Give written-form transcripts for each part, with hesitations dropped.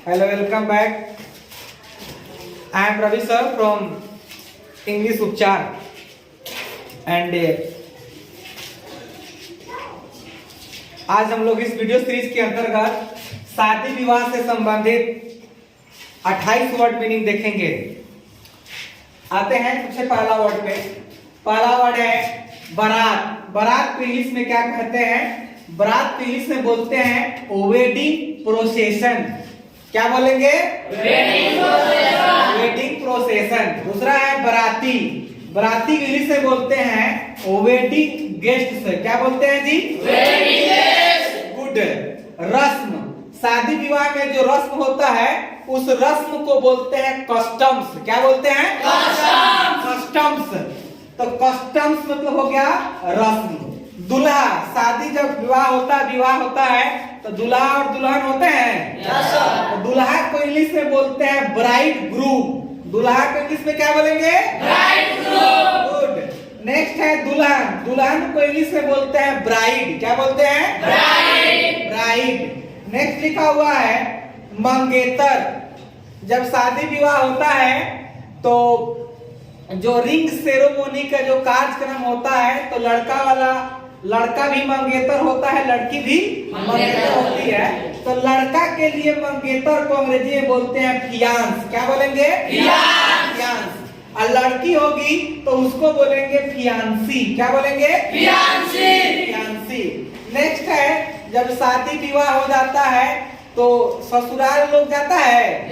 Hello, welcome back. I am Ravi sir from English Upchar and आज हम लोग इस वीडियो सीरीज के अंतर्गत शादी विवाह से संबंधित 28 वर्ड मीनिंग देखेंगे। आते हैं सबसे पहला वर्ड पे। पहला वर्ड है बारात। बारात को इंग्लिश में क्या कहते हैं? बारात को इंग्लिश में बोलते हैं वेडिंग प्रोसेशन। क्या बोलेंगे? Wedding procession. दूसरा है बाराती। बाराती को इंग्लिश में बोलते हैं वेडिंग गेस्ट। क्या बोलते हैं जी? Wedding guest. गुड। रस्म। शादी विवाह में जो रस्म होता है उस रस्म को बोलते हैं कस्टम्स। क्या बोलते हैं? कस्टम्स। तो कस्टम्स मतलब हो गया रस्म। दूल्हा। शादी जब विवाह होता है तो दूल्हा और दुल्हन होते हैं। तो दूल्हा को इंग्लिश में बोलते हैं ब्राइड ग्रूम। दूल्हा को इंग्लिश में क्या बोलेंगे? Bride groom. गुड। नेक्स्ट है दुल्हन। दुल्हन को इंग्लिश में बोलते हैं ब्राइड। क्या बोलते हैं? ब्राइड। ब्राइड। नेक्स्ट लिखा हुआ है मंगेतर। जब शादी विवाह होता है तो जो रिंग सेरेमनी का जो कार्यक्रम होता है तो लड़का भी मंगेतर होता है, लड़की भी मंगेतर होती है। तो लड़का के लिए मंगेतर को अंग्रेजी में बोलते हैं फियांस। क्या बोलेंगे? फियांस। और लड़की होगी तो उसको बोलेंगे फियांसी। क्या बोलेंगे? फियांसी। नेक्स्ट है जब शादी विवाह हो जाता है तो ससुराल लोग जाता है।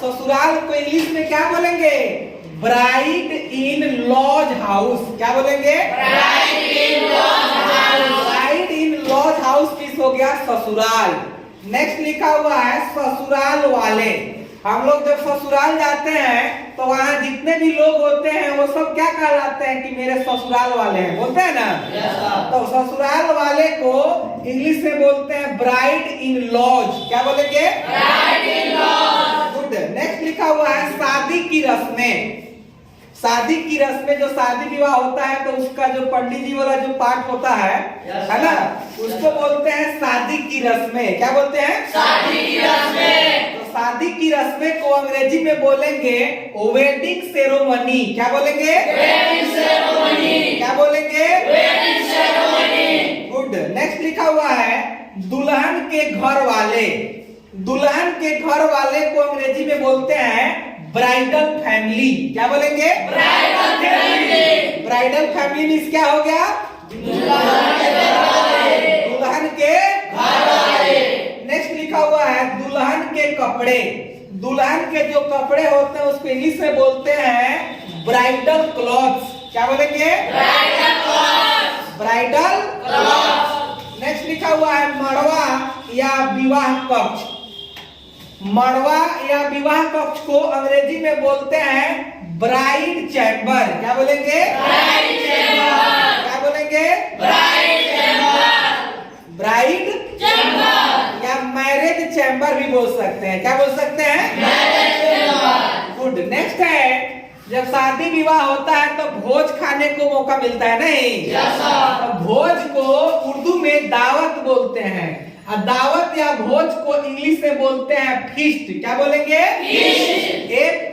ससुराल को इंग्लिश में क्या बोलेंगे? Bride in lodge house. क्या बोलेंगे? ब्राइड इन लॉज हाउस किस हो गया? ससुराल। नेक्स्ट लिखा हुआ है ससुराल वाले। हम लोग जब ससुराल जाते हैं तो वहाँ जितने भी लोग होते हैं वो सब क्या कहलाते हैं कि मेरे ससुराल वाले हैं, बोलते हैं ना। तो ससुराल वाले को इंग्लिश में बोलते हैं ब्राइड इन लॉज। क्या बोलेंगे? Bride in lodge. Good. Next लिखा हुआ है शादी की रस्में। शादी की रस्में, जो शादी विवाह होता है तो उसका जो पंडित जी वाला जो पार्ट होता है ना, उसको बोलते हैं शादी की रस्में। क्या बोलते हैं? शादी की रस्में। तो शादी की रस्में को अंग्रेजी में बोलेंगे वेडिंग सेरेमनी। क्या बोलेंगे? Wedding ceremony. क्या बोलेंगे? Wedding ceremony. गुड। नेक्स्ट लिखा हुआ है दुल्हन के घर वाले। दुल्हन के घर वाले को अंग्रेजी में बोलते हैं ब्राइडल फैमिली। क्या बोलेंगे? Bridal family. Bridal family means क्या हो गया? दुल्हन के घर वाले। नेक्स्ट लिखा हुआ है दुल्हन के कपड़े। दुल्हन के जो कपड़े होते हैं उसको इंग्लिश में बोलते हैं ब्राइडल क्लॉथ्स। क्या बोलेंगे? Bridal clothes. Bridal clothes. Next लिखा हुआ है मड़वा या विवाह कक्ष। मड़वा या विवाह कक्ष को अंग्रेजी में बोलते हैं ब्राइड चैम्बर। क्या बोलेंगे? Bride chamber. क्या बोलेंगे? Bride chamber. ब्राइड चैम्बर या मैरिज चैम्बर भी बोल सकते हैं। क्या बोल सकते हैं? Marriage chamber. गुड। नेक्स्ट है जब शादी विवाह होता है तो भोज खाने को मौका मिलता है, नहीं? तो भोज को उर्दू में दावत बोलते हैं। दावत या भोज को इंग्लिश में बोलते हैं फीस्ट। क्या बोलेंगे?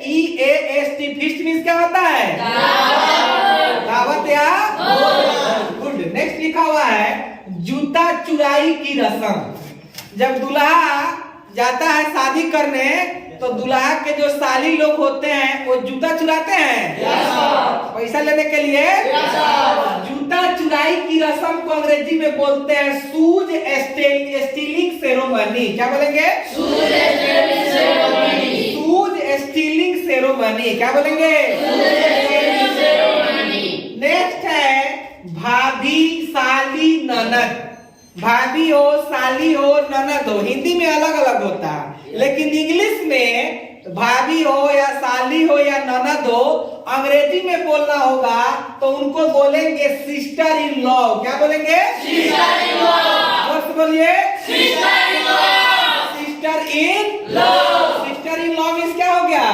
FEAST। फीस्ट मींस क्या होता है? दावत या भोज। गुड। नेक्स्ट लिखा हुआ है जूता चुराई की रस्म। जब दूल्हा जाता है शादी करने तो दूल्हा के जो साली लोग होते हैं वो जूता चुराते हैं पैसा लेने के लिए। जूता चुराई की रस्म को अंग्रेजी में बोलते हैं शूज स्टीलिंग सेरेमनी। क्या बोलेंगे? Shoes stealing ceremony. क्या बोलेंगे? नेक्स्ट है भाभी, साली, ननद। भाभी हो, साली हो, ननद हो, हिंदी में अलग अलग होता है, लेकिन इंग्लिश में भाभी हो या साली हो या ननद हो अंग्रेजी में बोलना होगा तो उनको बोलेंगे सिस्टर इन लॉ। क्या बोलेंगे? Sister in law. बोलिए sister in law. Sister in law. Sister in law means क्या हो गया?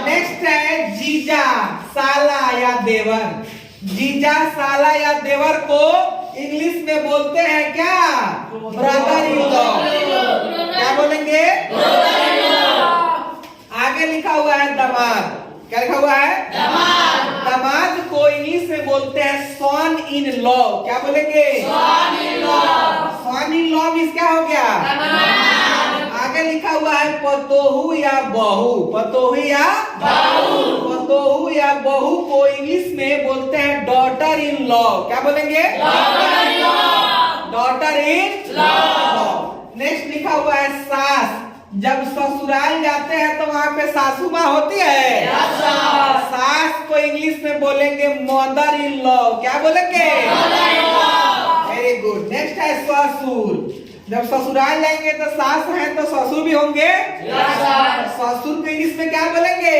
नेक्स्ट है जीजा, साला या देवर। जीजा, साला या देवर को इंग्लिश में बोलते हैं क्या? Brother in law. बोलेंगे? आगे लिखा हुआ है दामाद। क्या लिखा हुआ है? दामाद। दामाद को इंग्लिश में बोलते हैं सन इन लॉ। क्या बोलेंगे? Son in law. Son in law means क्या हो गया? दामाद। आगे लिखा हुआ है पतोहू या बहू। पतोहू या बहू। पतोहू या बहू को इंग्लिश में बोलते हैं डॉटर इन लॉ। क्या बोलेंगे? Daughter in law. Daughter in law. Next लिखा हुआ है सास। जब ससुराल जाते हैं तो वहाँ पे सासू माँ होती है। सास को इंग्लिश में बोलेंगे मदर इन लॉ। क्या बोलेंगे? Very good. नेक्स्ट है ससुर। जब ससुराल जाएंगे तो सास हैं तो ससुर भी होंगे। ससुर को इंग्लिश में क्या बोलेंगे?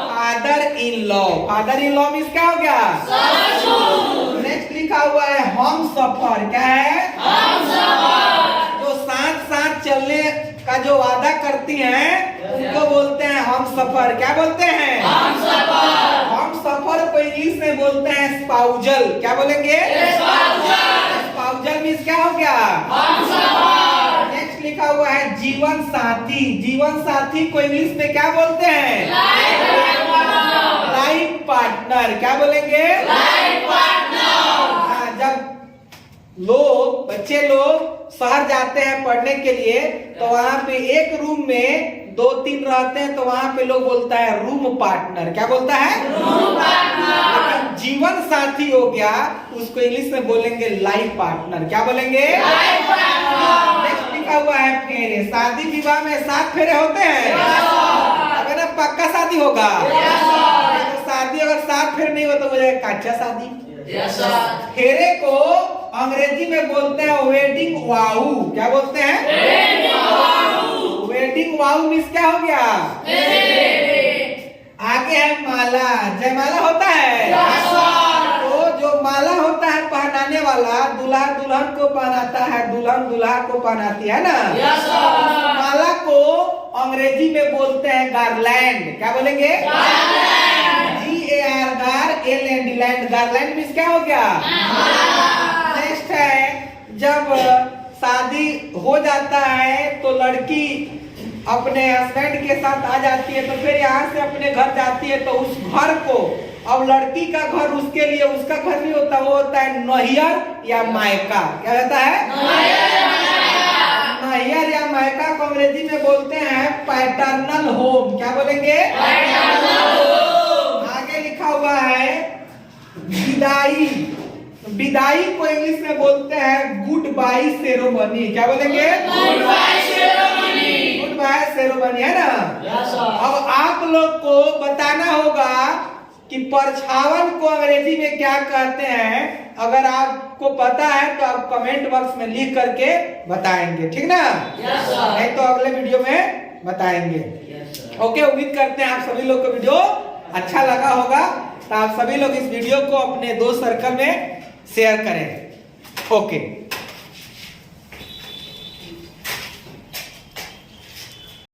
Father in law. Father in law means क्या हो गया? ससुर। नेक्स्ट लिखा हुआ है हम सफर। क्या है? हम सफर। जो साथ साथ चलने का जो वादा करती हैं उनको बोलते हैं हम सफर। क्या बोलते हैं? हम सफर। हम सफर को इंग्लिश में बोलते हैं स्पाउजल। क्या बोलेंगे? स्पाउजल मीन्स क्या हो गया? हम सफर। नेक्स्ट लिखा हुआ है जीवन साथी। जीवन साथी को इंग्लिश में क्या बोलते हैं? Life partner. क्या बोलेंगे? Life partner. जब लोग बच्चे लोग शहर जाते हैं पढ़ने के लिए तो वहाँ पे एक रूम में 2-3 रहते हैं तो वहाँ पे लोग बोलता है रूम पार्टनर। क्या बोलता है? Room partner. लेकिन जीवन साथी हो गया उसको इंग्लिश में बोलेंगे लाइफ पार्टनर। क्या बोलेंगे? Life partner. नेक्स्ट लिखा हुआ है फेरे। शादी विवाह में 7 फेरे होते हैं। अगर ना पक्का शादी होगा तो शादी अगर 7 फेरे नहीं हो तो बोलेगा कच्चा शादी। फेरे को अंग्रेजी में बोलते हैं वेडिंग वाऊ। क्या बोलते हैं? वेडिंग वाऊ मीन्स क्या हो गया? आगे है माला। जयमाला होता है। तो जो माला होता है पहनाने वाला दूल्हा दुल्हन को पहनाता है, दुल्हन दूल्हा को पहनाती है ना। माला को अंग्रेजी में बोलते हैं गारलैंड। क्या बोलेंगे? गारलैंड। गारलैंड मीन्स क्या हो गया? नेक्स्ट है जब शादी हो जाता है तो लड़की अपने हस्बैंड के साथ आ जाती है तो फिर यहाँ से अपने घर जाती है तो उस घर को अब लड़की का घर उसके लिए उसका घर नहीं होता, वो होता है नैहर या मायका। क्या रहता है? नैहर या मायका को अंग्रेजी में बोलते हैं पैटर्नल होम। क्या बोलेंगे? आगे लिखा हुआ है विदाई। विदाई को इंग्लिश में बोलते हैं गुड बाय सेरेमनी। क्या बोलेंगे? Goodbye ceremony. Goodbye ceremony है ना। अब आप लोग को बताना होगा कि परछावन को अंग्रेजी में क्या कहते हैं। अगर आपको पता है तो आप कमेंट बॉक्स में लिख करके बताएंगे, ठीक ना? नहीं तो अगले वीडियो में बताएंगे। ओके, उम्मीद करते हैं आप सभी लोग को वीडियो अच्छा लगा होगा तो आप सभी लोग इस वीडियो को अपने दोस्त सर्कल में शेयर करें। ओके।